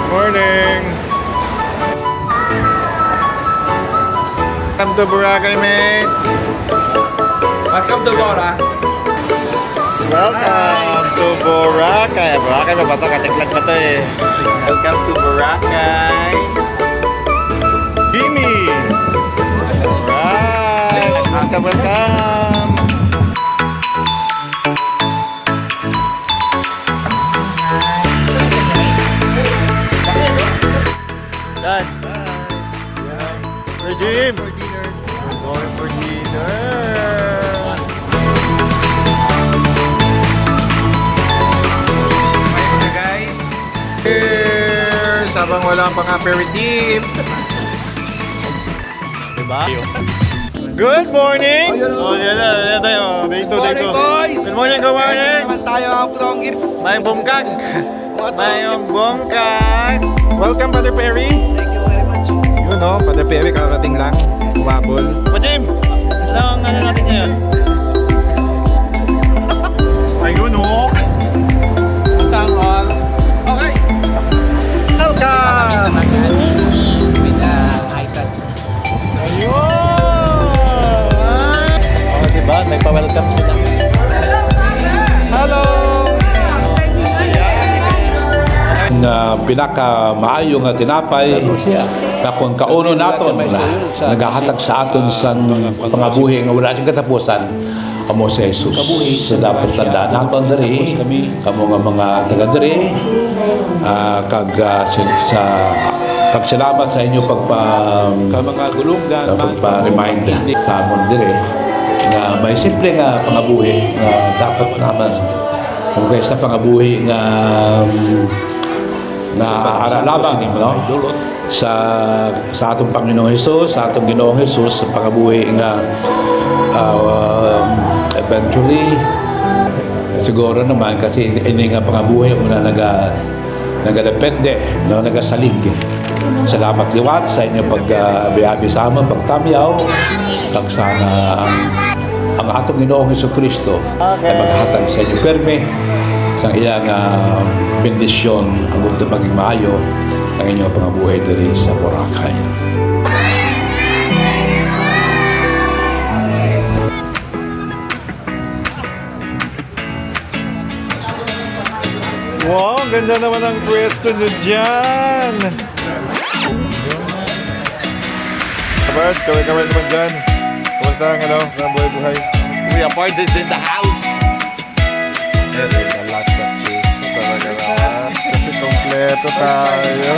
Morning! Welcome to Boracay, mate! Welcome to Bora. Welcome to Boracay! Boracay ba ba ito? Katiklag pa ito eh. Welcome to Boracay. Kimi! Alright! Welcome! Done! For Jim! Going for dinner! Guys. Cheers! Habang wala pang aperitif! Diba? Good morning! Oh, yan na, yan tayo. Day 2, day 2. Morning, boys! Good morning, good morning! Naman tayo ang from Gips. Mayong bungkag! Mayong bungkag! Welcome, Brother Perry! Thank you very much. Yun o, Padre Perry, karating lang. Umabol. Pa Jim! Ano natin ngayon? Ayun o! Basta ang all. Okay. Welcome! With items. Ayun! Oh, diba? May pa-welcome sila. Hello! Na pinakamaayong nga tinapay na kung kauno naton nagahatag sa aton sa pangabuhi nga wala siyang katapusan amo si Jesus sa dapat tandaan naton diri kamo nga mga taga diri kag salamat sa inyo Mga gulunggan, pagpa-remind sa amon diri na may simple nga pangabuhi nga dapat naman kung kaya sa pangabuhi nga aralabang no? sa atong Panginoong Hesus, sa atong Ginoong Hesus, sa pangabuhi nga eventually siguro naman kasi ini nga pangabuhi muna nagadepende, no? Nagasalig. Salamat liwat sa inyo pagbiyabi sa amon, pagtamyaw, kag sana ang atong Ginoong Hesukristo ay maghatag sa inyo perme sa iyang bendisyon ang gusto maging maayo ang inyong pangabuhay diri sa Boracay. Wow, ang ganda naman ang pwesto nyo dyan! Bart, kaway-kaway naman dyan. Kumusta ang buhay-buhay? Kuya Pards is in the house. There's a lots of cheese talaga naman. Kasi kompleto tayo.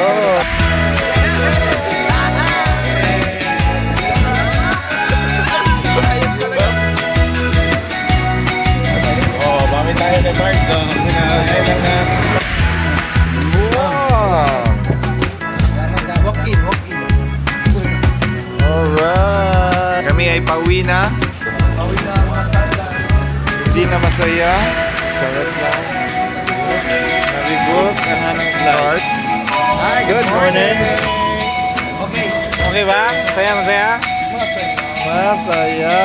Oh, bakit tayo ni Pards? Wow! Walk in, walk in. Alright! Kami ay pauwi na. Hindi na masaya. Charot lang. Nalibos ang anong flight. Hi, good morning! Okay. Okay ba? Masaya, masaya? Masaya!